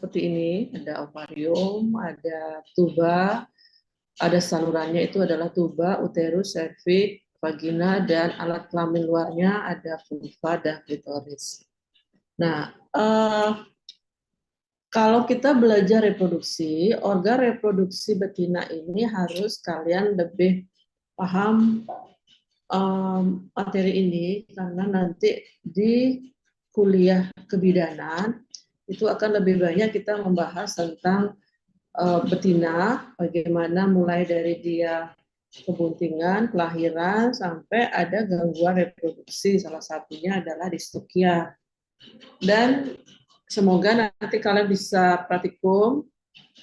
seperti ini, ada ovarium, ada tuba, ada salurannya itu adalah tuba, uterus, serviks, vagina, dan alat kelamin luarnya ada vulva dan klitoris. Nah, kalau kita belajar reproduksi, organ reproduksi betina ini harus kalian lebih paham materi ini, karena nanti di kuliah kebidanan itu akan lebih banyak kita membahas tentang betina, bagaimana mulai dari dia kebuntingan, kelahiran, sampai ada gangguan reproduksi, salah satunya adalah distokia. Dan semoga nanti kalian bisa praktikum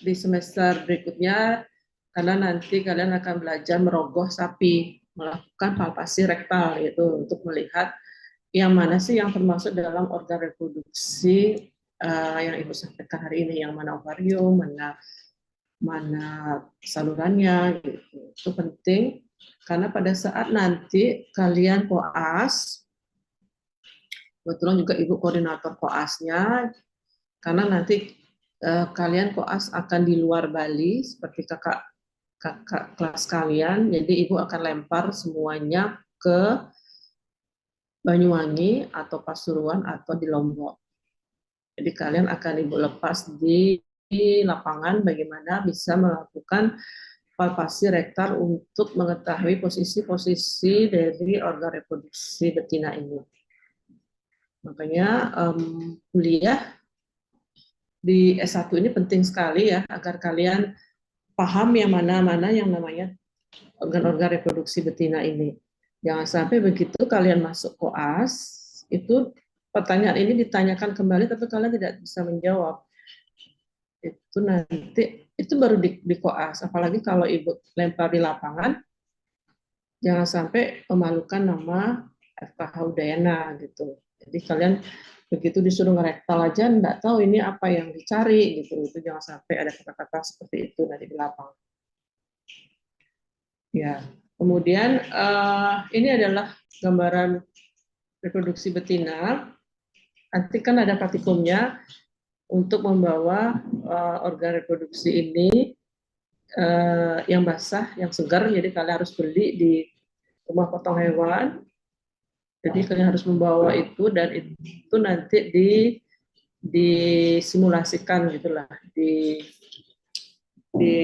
di semester berikutnya, karena nanti kalian akan belajar merogoh sapi, melakukan palpasi rektal, yaitu untuk melihat yang mana sih yang termasuk dalam organ reproduksi yang Ibu sampaikan hari ini, yang mana ovarium, mana salurannya, gitu. Itu penting karena pada saat nanti kalian koas, kebetulan juga Ibu koordinator koasnya, karena nanti kalian koas akan di luar Bali seperti kakak kelas kalian, jadi Ibu akan lempar semuanya ke Banyuwangi atau Pasuruan atau di Lombok. Jadi kalian akan Ibu lepas di lapangan bagaimana bisa melakukan palpasi rektal untuk mengetahui posisi-posisi dari organ reproduksi betina ini. Makanya kuliah di S1 ini penting sekali ya, agar kalian paham yang mana-mana yang namanya organ-organ reproduksi betina ini. Jangan sampai begitu kalian masuk koas, itu pertanyaan ini ditanyakan kembali tapi kalian tidak bisa menjawab. Itu nanti, itu baru di koas, apalagi kalau Ibu lempar di lapangan, jangan sampai memalukan nama FKH Udayana gitu. Jadi kalian begitu disuruh ngerektal aja nggak tahu ini apa yang dicari gitu. Itu jangan sampai ada kata-kata seperti itu nanti di lapangan. Ya, kemudian ini adalah gambaran reproduksi betina. Nanti kan ada praktikumnya untuk membawa organ reproduksi ini yang basah, yang segar. Jadi kalian harus beli di rumah potong hewan. Jadi kalian harus membawa itu, dan itu nanti disimulasikan gitulah di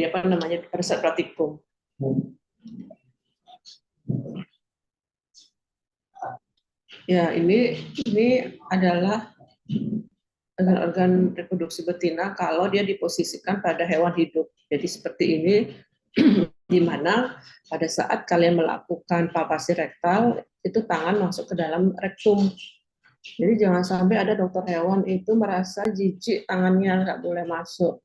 apa namanya pada saat praktikum. Ya, ini adalah organ reproduksi betina kalau dia diposisikan pada hewan hidup. Jadi seperti ini, di mana pada saat kalian melakukan palpasi rektal, itu tangan masuk ke dalam rektum. Jadi jangan sampai ada dokter hewan itu merasa jijik tangannya nggak boleh masuk.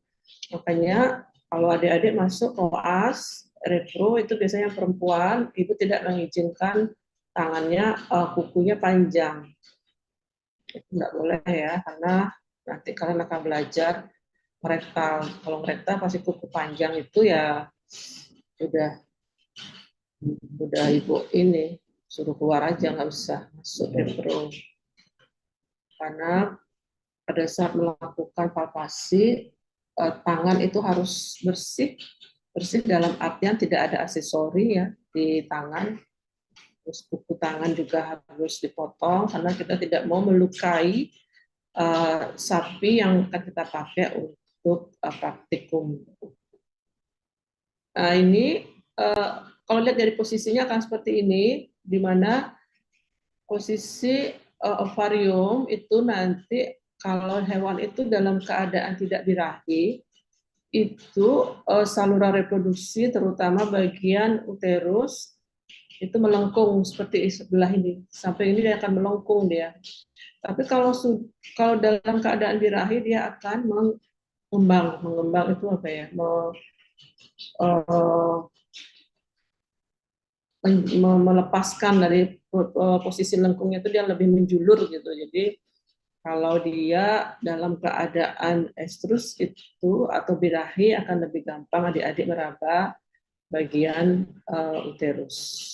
Makanya kalau adik-adik masuk koas, repro itu biasanya perempuan, ibu tidak mengizinkan tangannya, kukunya panjang. Itu nggak boleh ya, karena nanti kalian akan belajar merektal. Kalau merektal pasti kuku panjang itu ya udah ibu ini suruh keluar aja, nggak usah masuk repro. Karena pada saat melakukan palpasi, tangan itu harus bersih dalam artian tidak ada aksesori ya di tangan. Terus kuku tangan juga harus dipotong karena kita tidak mau melukai sapi yang akan kita pakai untuk praktikum. Nah, ini kalau lihat dari posisinya akan seperti ini, di mana posisi ovarium itu nanti kalau hewan itu dalam keadaan tidak birahi, itu saluran reproduksi terutama bagian uterus itu melengkung seperti sebelah ini, sampai ini dia akan melengkung dia. Tapi kalau dalam keadaan birahi dia akan mengembang itu apa ya? Melepaskan dari posisi lengkungnya itu dia lebih menjulur gitu. Jadi kalau dia dalam keadaan estrus itu atau birahi akan lebih gampang adik-adik meraba bagian uterus.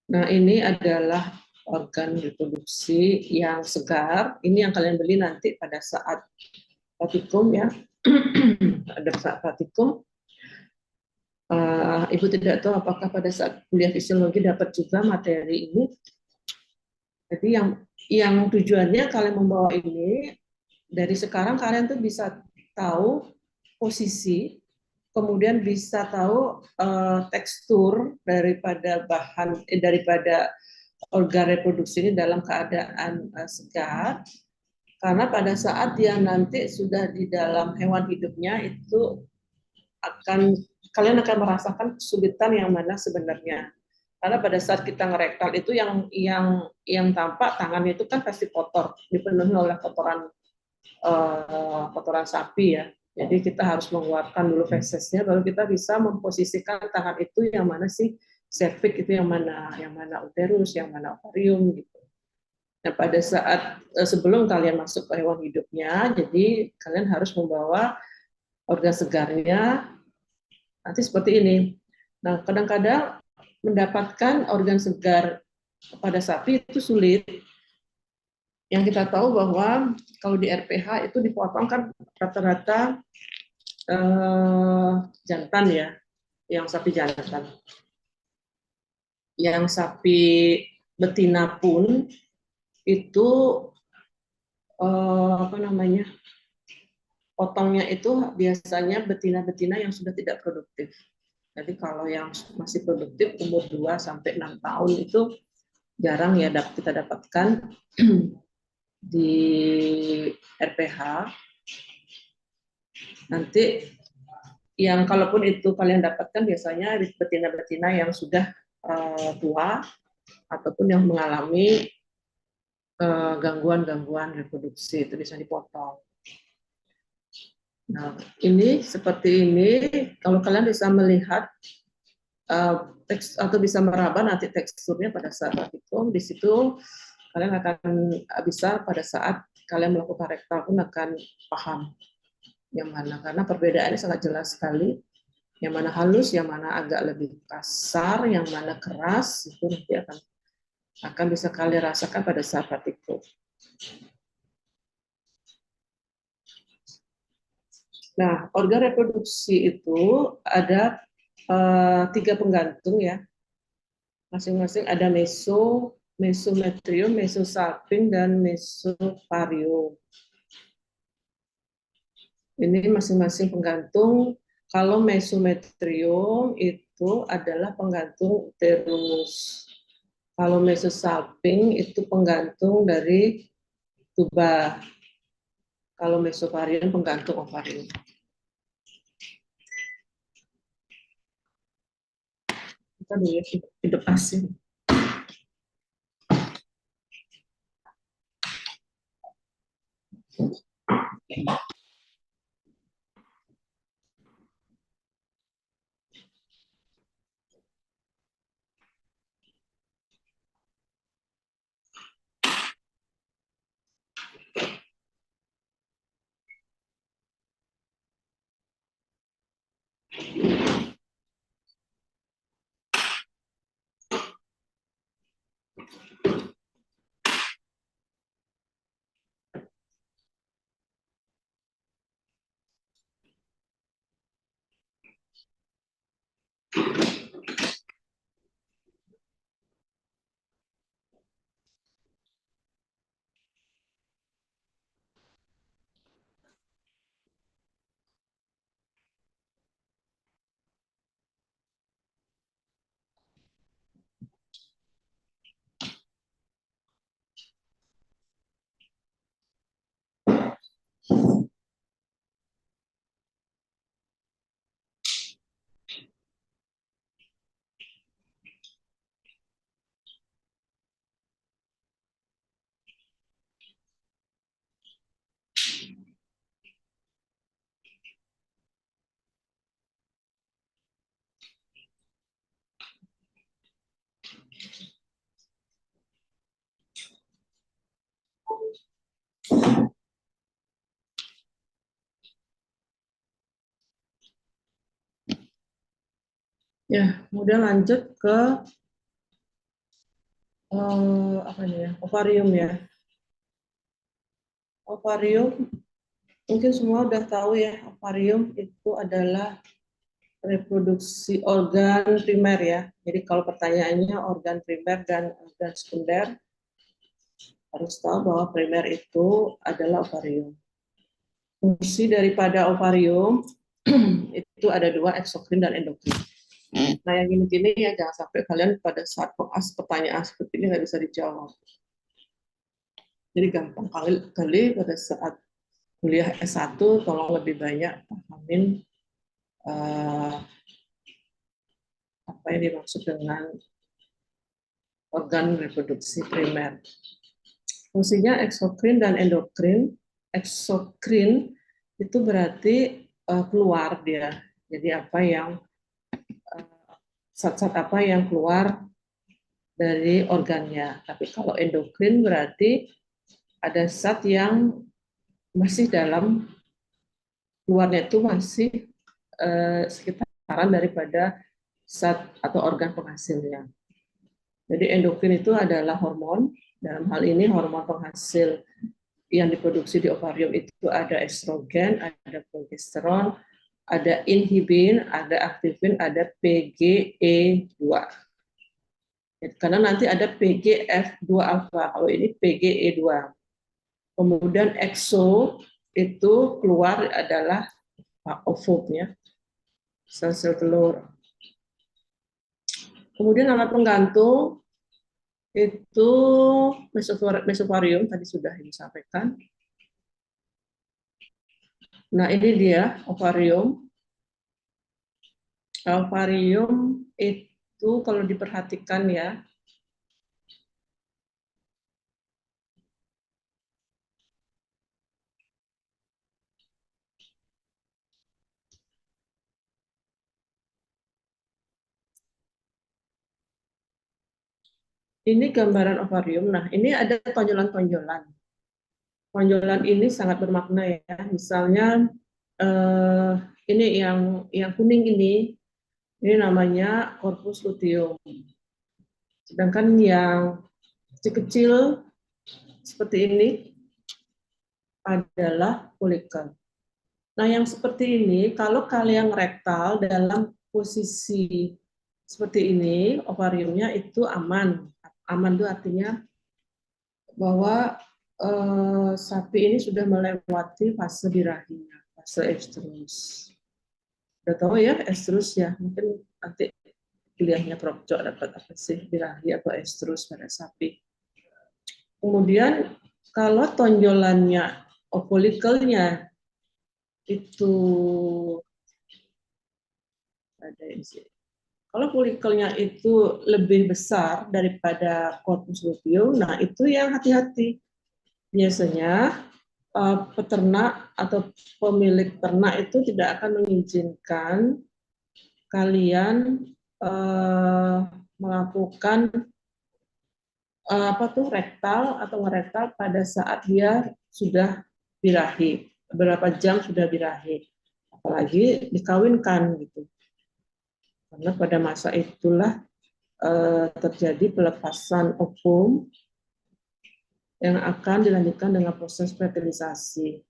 Nah, ini adalah organ reproduksi yang segar. Ini yang kalian beli nanti pada saat praktikum ya. Ada saat praktikum. Ibu tidak tahu apakah pada saat kuliah fisiologi dapat juga materi ini. Jadi yang tujuannya kalian membawa ini dari sekarang kalian tuh bisa tahu posisi, kemudian bisa tahu tekstur daripada daripada organ reproduksi ini dalam keadaan segar. Karena pada saat dia nanti sudah di dalam hewan hidupnya itu kalian akan merasakan kesulitan yang mana sebenarnya. Karena pada saat kita ngerektal itu yang tampak tangannya itu kan pasti kotor, dipenuhi oleh kotoran sapi ya. Jadi kita harus mengeluarkan dulu fesesnya, baru kita bisa memposisikan tangan itu yang mana sih cervix itu yang mana uterus, yang mana ovarium gitu. Nah pada saat sebelum kalian masuk ke hewan hidupnya, jadi kalian harus membawa organ segarnya nanti seperti ini. Nah kadang-kadang mendapatkan organ segar pada sapi itu sulit. Yang kita tahu bahwa kalau di RPH itu dipotong kan rata-rata jantan ya, yang sapi jantan. Yang sapi betina pun itu apa namanya, potongnya itu biasanya betina-betina yang sudah tidak produktif. Jadi kalau yang masih produktif umur 2 sampai 6 tahun itu jarang ya kita dapatkan di RPH. Nanti yang kalaupun itu kalian dapatkan biasanya betina-betina yang sudah tua ataupun yang mengalami gangguan-gangguan reproduksi itu bisa dipotong. Nah, ini seperti ini. Kalau kalian bisa melihat teks atau bisa meraba nanti teksturnya pada saat praktikum, di situ kalian akan bisa pada saat kalian melakukan rektal pun akan paham yang mana, karena perbedaannya sangat jelas sekali. Yang mana halus, yang mana agak lebih kasar, yang mana keras, itu nanti akan bisa kalian rasakan pada saat praktikum. Nah, organ reproduksi itu ada 3 penggantung ya. Masing-masing ada mesometrium, mesosalping, dan mesoparium. Ini masing-masing penggantung. Kalau mesometrium itu adalah penggantung uterus. Kalau mesosalping itu penggantung dari tuba. Kalau mesoparium penggantung ovarium. Kita dulu ya, hidup asin. Ya, kemudian lanjut ke apa nih ya, ovarium ya. Ovarium mungkin semua udah tahu ya, ovarium itu adalah reproduksi organ primer ya. Jadi kalau pertanyaannya organ primer dan organ sekunder, harus tahu bahwa primer itu adalah ovarium. Fungsi daripada ovarium itu ada dua, eksokrin dan endokrin. Nah yang gini-gini ya jangan sampai kalian pada saat pertanyaan seperti ini nggak bisa dijawab. Jadi gampang kali pada saat kuliah S1 tolong lebih banyak pahamin apa yang dimaksud dengan organ reproduksi primer. Fungsinya eksokrin dan endokrin. Eksokrin itu berarti keluar dia. Jadi apa yang zat-zat apa yang keluar dari organnya. Tapi kalau endokrin berarti ada zat yang masih dalam keluarnya itu masih sekitaran daripada zat atau organ penghasilnya. Jadi endokrin itu adalah hormon. Dalam hal ini hormon penghasil yang diproduksi di ovarium itu ada estrogen, ada progesteron, ada inhibin, ada aktivin, ada PGE2. Karena nanti ada PGF2 alfa, kalau ini PGE2. Kemudian exo itu keluar adalah ovumnya, sel-sel telur. Kemudian alat penggantung itu mesovarium tadi sudah disampaikan. Nah ini dia ovarium. Ovarium itu kalau diperhatikan ya, ini gambaran ovarium. Nah ini ada tonjolan-tonjolan. Tonjolan ini sangat bermakna ya. Misalnya ini yang kuning ini namanya corpus luteum. Sedangkan yang kecil-kecil seperti ini adalah folikel. Nah, yang seperti ini, kalau kalian rektal dalam posisi seperti ini, ovariumnya itu aman. Aman itu artinya bahwa sapi ini sudah melewati fase birahinya, fase estrus. Udah tahu ya estrus ya, mungkin nanti kuliahnya Prof. Jo dapat apa sih birahi atau estrus pada sapi. Kemudian kalau tonjolannya, folikelnya itu ada di sini. Kalau folikelnya itu lebih besar daripada corpus luteum, nah itu yang hati-hati. Biasanya peternak atau pemilik ternak itu tidak akan mengizinkan kalian melakukan apa tuh rektal atau ngerektal pada saat dia sudah birahi, berapa jam sudah birahi, apalagi dikawinkan gitu. Karena pada masa itulah terjadi pelepasan ovum yang akan dilanjutkan dengan proses fertilisasi.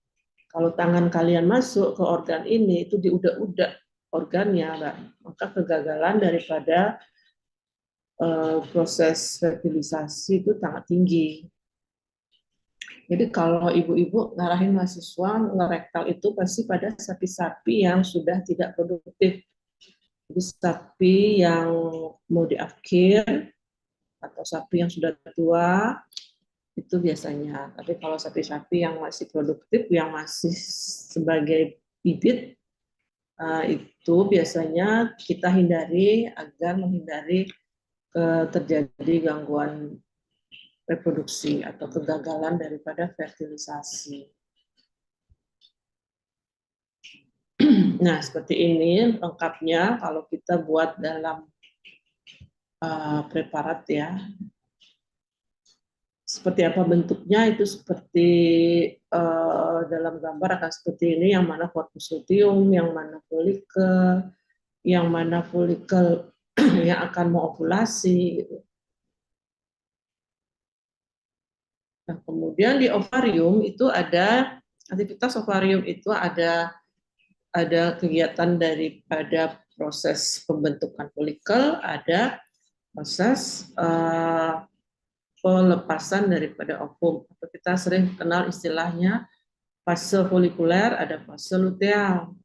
Kalau tangan kalian masuk ke organ ini, itu diudak-udak organnya, maka kegagalan daripada proses fertilisasi itu sangat tinggi. Jadi kalau ibu-ibu ngarahin mahasiswa ngerektal itu pasti pada sapi-sapi yang sudah tidak produktif. Jadi sapi yang mau diakhir atau sapi yang sudah tua itu biasanya. Tapi kalau sapi-sapi yang masih produktif, yang masih sebagai bibit, itu biasanya kita hindari agar menghindari terjadi gangguan reproduksi atau kegagalan daripada fertilisasi. Nah, seperti ini lengkapnya kalau kita buat dalam preparat ya. Seperti apa bentuknya itu seperti dalam gambar akan seperti ini, yang mana corpus luteum, yang mana folikel yang akan mau ovulasi gitu. Nah, kemudian di ovarium itu ada aktivitas ovarium itu ada kegiatan daripada proses pembentukan folikel, ada proses pelepasan daripada ovum. Atau kita sering kenal istilahnya fase folikuler, ada fase luteal.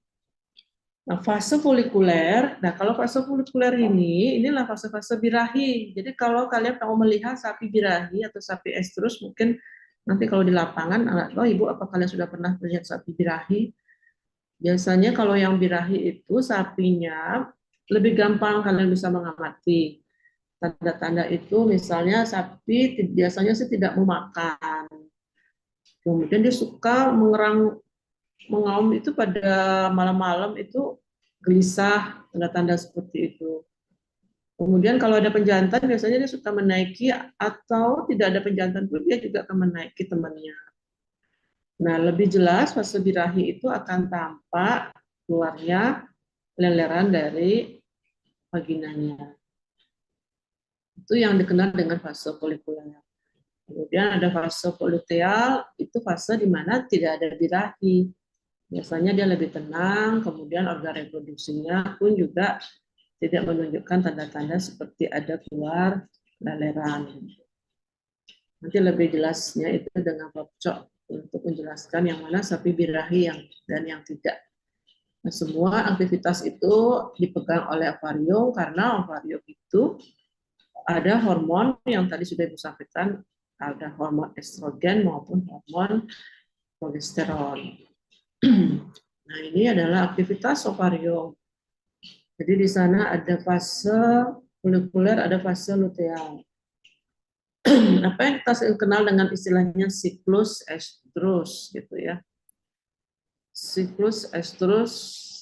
Nah, fase folikuler, nah kalau fase folikuler inilah fase-fase birahi. Jadi kalau kalian mau melihat sapi birahi atau sapi estrus, mungkin nanti kalau di lapangan, oh ibu, apa kalian sudah pernah melihat sapi birahi? Biasanya kalau yang birahi itu sapinya lebih gampang kalian bisa mengamati. Tanda-tanda itu misalnya sapi biasanya sih tidak mau makan. Kemudian dia suka mengaum itu pada malam-malam itu gelisah, tanda-tanda seperti itu. Kemudian kalau ada penjantan biasanya dia suka menaiki atau tidak ada penjantan pun dia juga akan menaiki temannya. Nah, lebih jelas fase birahi itu akan tampak keluarnya leleran dari vaginanya. Itu yang dikenal dengan fase folikuler. Kemudian ada fase poluteal, itu fase di mana tidak ada birahi. Biasanya dia lebih tenang, kemudian organ reproduksinya pun juga tidak menunjukkan tanda-tanda seperti ada keluar leleran. Nanti lebih jelasnya itu dengan pokcok untuk menjelaskan yang mana sapi birahi dan yang tidak. Nah, semua aktivitas itu dipegang oleh ovarium karena ovarium itu ada hormon yang tadi sudah Ibu sampaikan, ada hormon estrogen maupun hormon progesteron. Nah, ini adalah aktivitas ovarium. Jadi di sana ada fase folikuler, ada fase luteal. Apa yang kita kenal dengan istilahnya siklus estrus gitu ya. Siklus estrus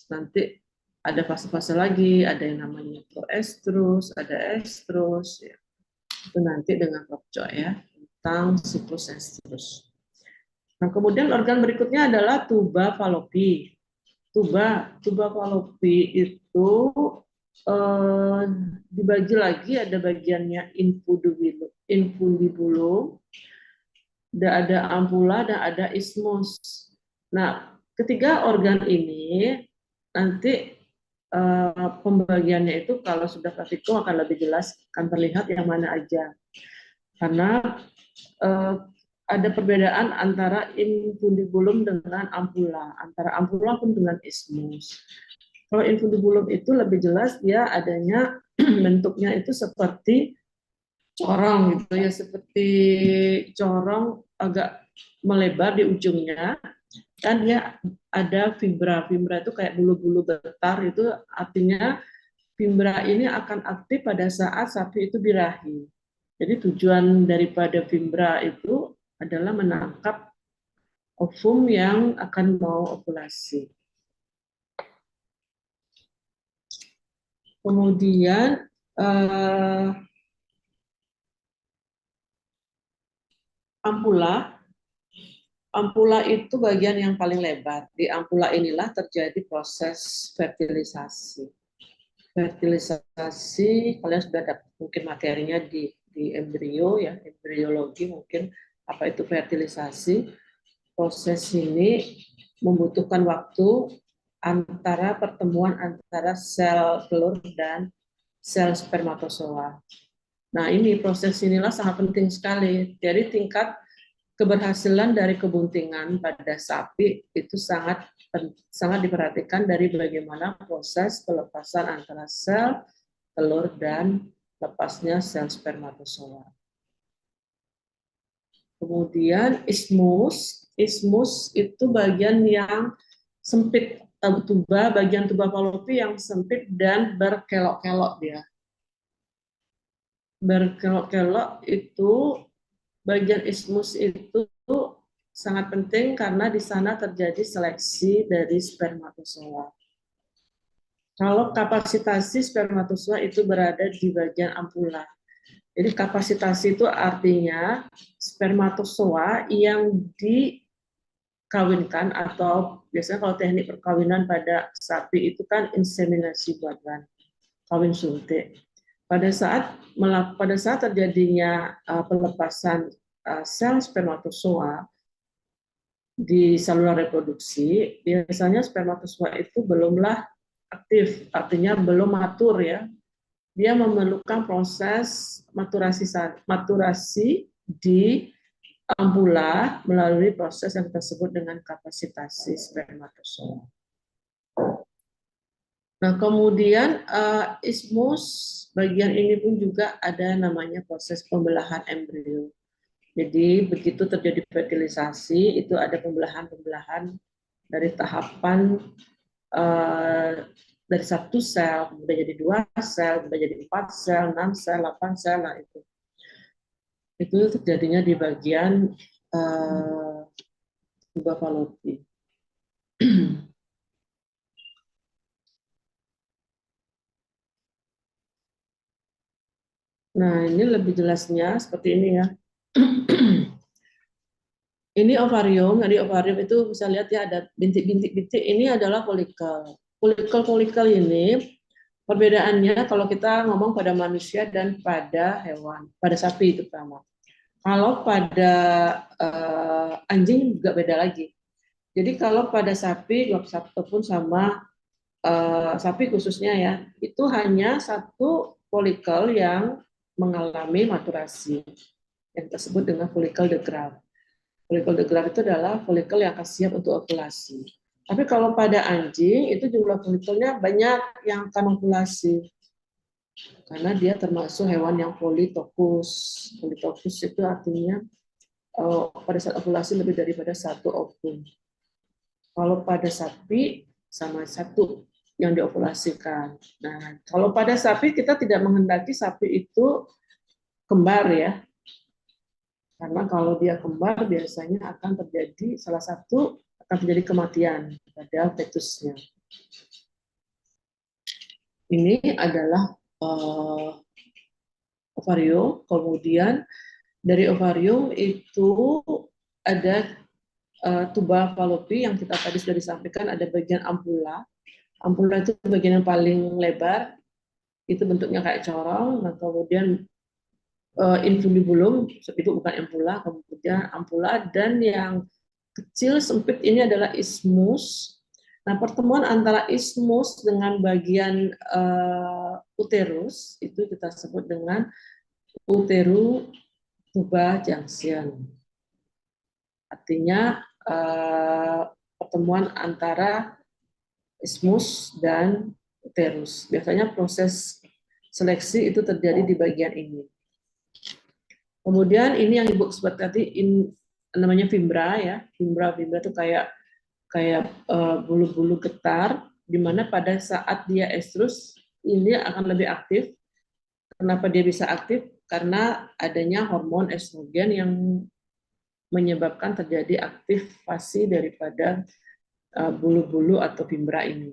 nanti ada fase-fase lagi, ada yang namanya proestrus, ada estrus ya. Itu nanti dengan pokcok ya tentang siklus estrus. Nah, kemudian organ berikutnya adalah tuba falopi. Tuba falopi itu eh, dibagi lagi, ada bagiannya infundibulum, ada ampula, dan ada ismus. Nah, ketiga organ ini nanti pembagiannya itu kalau sudah praktikum akan lebih jelas, akan terlihat yang mana aja. Karena ada perbedaan antara infundibulum dengan ampula, antara ampula pun dengan ismus. Kalau infundibulum itu lebih jelas dia adanya bentuknya itu seperti corong gitu ya, seperti corong agak melebar di ujungnya, kan dia ada fibra. Fibra itu kayak bulu-bulu getar, itu artinya fibra ini akan aktif pada saat sapi itu birahi. Jadi tujuan daripada fibra itu adalah menangkap ovum yang akan mau ovulasi. Kemudian ampula. Ampula itu bagian yang paling lebar. Di ampula inilah terjadi proses fertilisasi. Fertilisasi, kalian sudah dapat mungkin materinya di embrio ya, embriologi mungkin apa itu fertilisasi. Proses ini membutuhkan waktu antara pertemuan antara sel telur dan sel spermatozoa. Nah, ini proses inilah sangat penting sekali. Jadi tingkat keberhasilan dari kebuntingan pada sapi itu sangat diperhatikan dari bagaimana proses pelepasan antara sel telur dan lepasnya sel spermatozoa. Kemudian ismus itu bagian yang sempit, bagian tuba falopi yang sempit dan berkelok-kelok dia. Berkelok-kelok itu bagian ismus itu sangat penting karena di sana terjadi seleksi dari spermatozoa. Kalau kapasitasi spermatozoa itu berada di bagian ampula. Jadi kapasitasi itu artinya spermatozoa yang dikawinkan, atau biasanya kalau teknik perkawinan pada sapi itu kan inseminasi buatan, kawin suntik. Pada saat terjadinya pelepasan sel spermatozoa di saluran reproduksi, biasanya spermatozoa itu belumlah aktif, artinya belum matur ya. Dia memerlukan proses maturasi di ampula melalui proses yang kita sebut dengan kapasitasi spermatozoa. Nah, kemudian ismus bagian ini pun juga ada namanya proses pembelahan embrio. Jadi begitu terjadi fertilisasi itu ada pembelahan-pembelahan dari tahapan dari satu sel, kemudian jadi 2 sel, kemudian jadi 4 sel, 6 sel, 8 sel, nah itu terjadinya di bagian tuba Fallopi. Nah, ini lebih jelasnya seperti ini ya. Ini ovarium, dari ovarium itu bisa lihat ya ada bintik-bintik-bintik, ini adalah folikel. Folikel-folikel ini perbedaannya kalau kita ngomong pada manusia dan pada hewan, pada sapi terutama. Kalau pada anjing juga beda lagi. Jadi kalau pada sapi ataupun sama sapi khususnya ya, itu hanya satu folikel yang mengalami maturasi yang tersebut dengan folikel de Graaff. Folikel de Graaff itu adalah folikel yang akan siap untuk ovulasi. Tapi kalau pada anjing itu jumlah folikelnya banyak yang akan ovulasi karena dia termasuk hewan yang politokus. Politokus itu artinya pada saat ovulasi lebih daripada satu ovum. Kalau pada sapi sama satu yang diovulasikan. Nah, kalau pada sapi kita tidak menghendaki sapi itu kembar ya. Karena kalau dia kembar biasanya akan terjadi salah satu akan terjadi kematian pada fetusnya. Ini adalah ovarium, kemudian dari ovarium itu ada tuba Fallopi yang kita tadi sudah disampaikan, ada bagian ampula. Ampula itu bagian yang paling lebar, itu bentuknya kayak corong. Nah, kemudian infundibulum itu bukan ampula, kemudian ampula, dan yang kecil sempit ini adalah ismus. Nah, pertemuan antara ismus dengan bagian uterus itu kita sebut dengan uteru tuba junction. Artinya pertemuan antara ismus dan uterus. Biasanya proses seleksi itu terjadi di bagian ini. Kemudian ini yang Ibu sebut tadi namanya fimbra ya. Fimbra itu kayak bulu-bulu getar, di mana pada saat dia estrus ini akan lebih aktif. Kenapa dia bisa aktif? Karena adanya hormon estrogen yang menyebabkan terjadi aktivasi daripada bulu-bulu atau fimbra ini.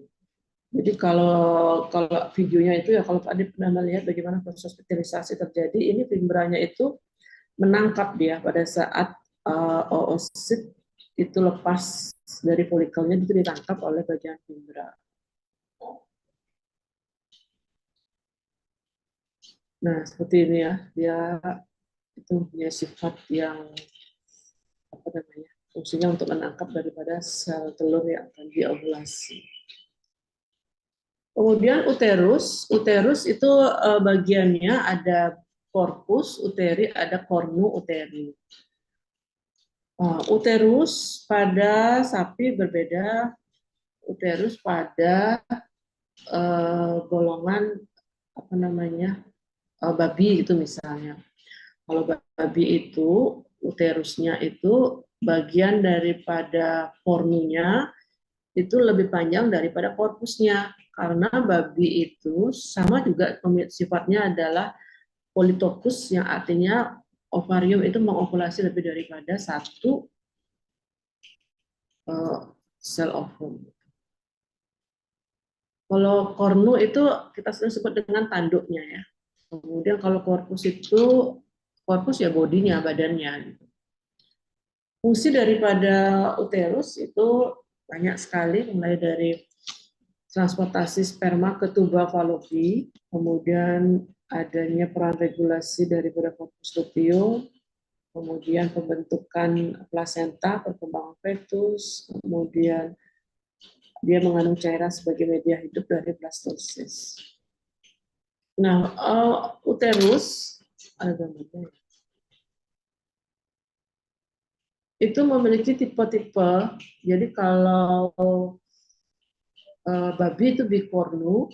Jadi kalau videonya itu ya, kalau Pak Adi pernah melihat bagaimana proses fertilisasi terjadi, ini fimbranya itu menangkap dia pada saat oosit itu lepas dari folikelnya, itu ditangkap oleh bagian fimbra. Nah, seperti ini ya, dia itu punya sifat yang apa namanya, fungsinya untuk menangkap daripada sel telur yang akan diovulasi. Kemudian uterus itu bagiannya ada corpus uteri, ada cornu uteri. Uterus pada sapi berbeda, uterus pada golongan apa namanya babi itu misalnya. Kalau babi itu uterusnya itu bagian daripada cornunya itu lebih panjang daripada korpusnya, karena babi itu sama juga sifatnya adalah politokus, yang artinya ovarium itu mengovulasi lebih daripada satu sel ovum. Kalau kornu itu kita sering sebut dengan tanduknya ya. Kemudian kalau korpus itu, korpus ya bodinya, badannya. Fungsi daripada uterus itu banyak sekali, mulai dari transportasi sperma ke tuba Fallopi, kemudian adanya peran regulasi daripada corpus luteum, kemudian pembentukan plasenta, perkembangan fetus, kemudian dia mengandung cairan sebagai media hidup dari blastosis. Nah, uterus ada gambarnya. Itu memiliki tipe-tipe. Jadi kalau babi itu bicornu,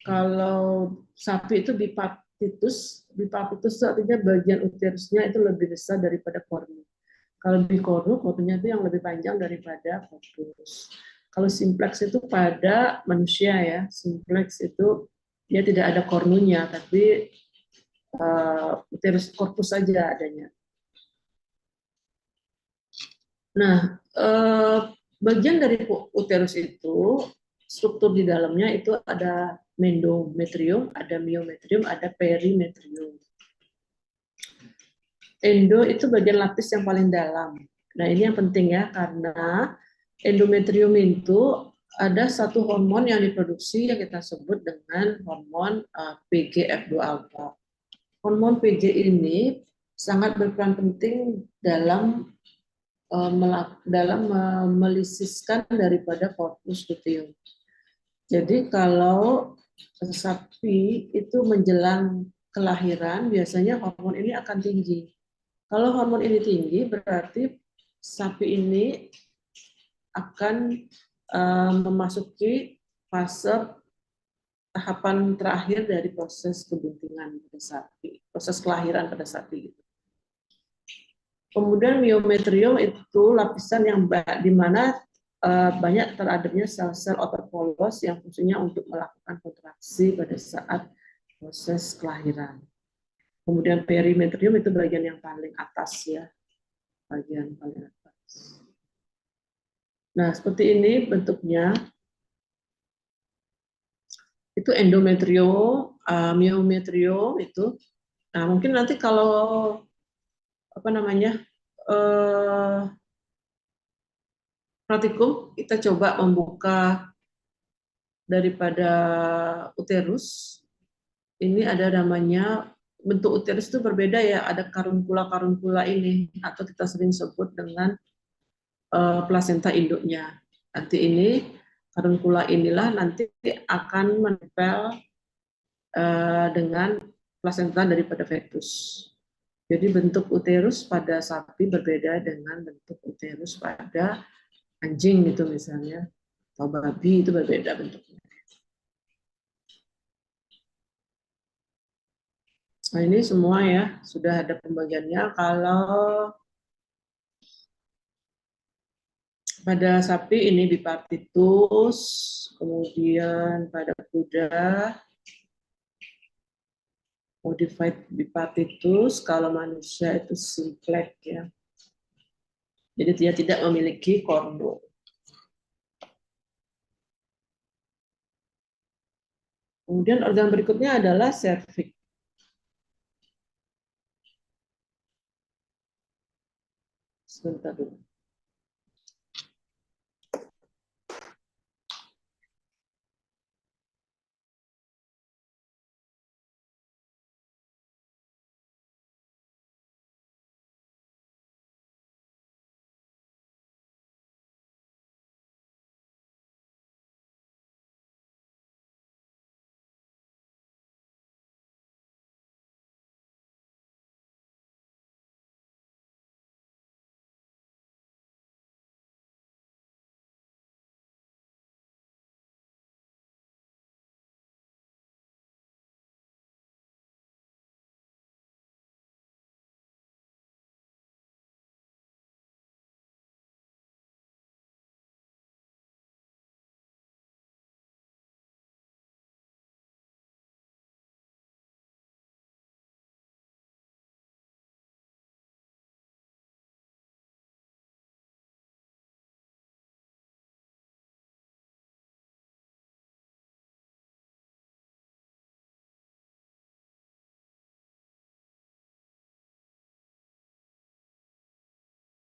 kalau sapi itu bipartitus. Bipartitus itu artinya bagian uterusnya itu lebih besar daripada kornu. Kalau bicornu, kornunya itu yang lebih panjang daripada korpus. Kalau simplex itu pada manusia ya, simplex itu dia tidak ada kornunya, tapi uterus korpus saja adanya. Nah, bagian dari uterus itu, struktur di dalamnya itu ada endometrium, ada myometrium, ada perimetrium. Endo itu bagian lapis yang paling dalam. Nah, ini yang penting ya, karena endometrium itu ada satu hormon yang diproduksi yang kita sebut dengan hormon PGF2 alpha. Hormon PG ini sangat berperan penting dalam melisiskan daripada korpus luteum. Jadi kalau sapi itu menjelang kelahiran, biasanya hormon ini akan tinggi. Kalau hormon ini tinggi, berarti sapi ini akan memasuki fase tahapan terakhir dari proses kebuntingan pada sapi, proses kelahiran pada sapi. Kemudian myometrium itu lapisan yang di mana banyak teradanya sel-sel otot polos yang fungsinya untuk melakukan kontraksi pada saat proses kelahiran. Kemudian perimetrium itu bagian yang paling atas ya, bagian paling atas. Nah, seperti ini bentuknya. Itu endometrium, myometrium itu. Nah, mungkin nanti kalau apa namanya praktikum kita coba membuka daripada uterus. Ini ada namanya bentuk uterus itu berbeda ya, ada karunkula ini atau kita sering sebut dengan plasenta induknya. Nanti ini karunkula inilah nanti akan menempel dengan plasenta daripada fetus. Jadi bentuk uterus pada sapi berbeda dengan bentuk uterus pada anjing gitu misalnya, atau babi itu berbeda bentuknya. Nah ini semua ya, sudah ada pembagiannya. Kalau pada sapi ini bipartitus, kemudian pada kuda modified bipartitus, kalau manusia itu simplex ya. Jadi dia tidak memiliki kornu. Kemudian organ berikutnya adalah serviks. Sebentar dulu.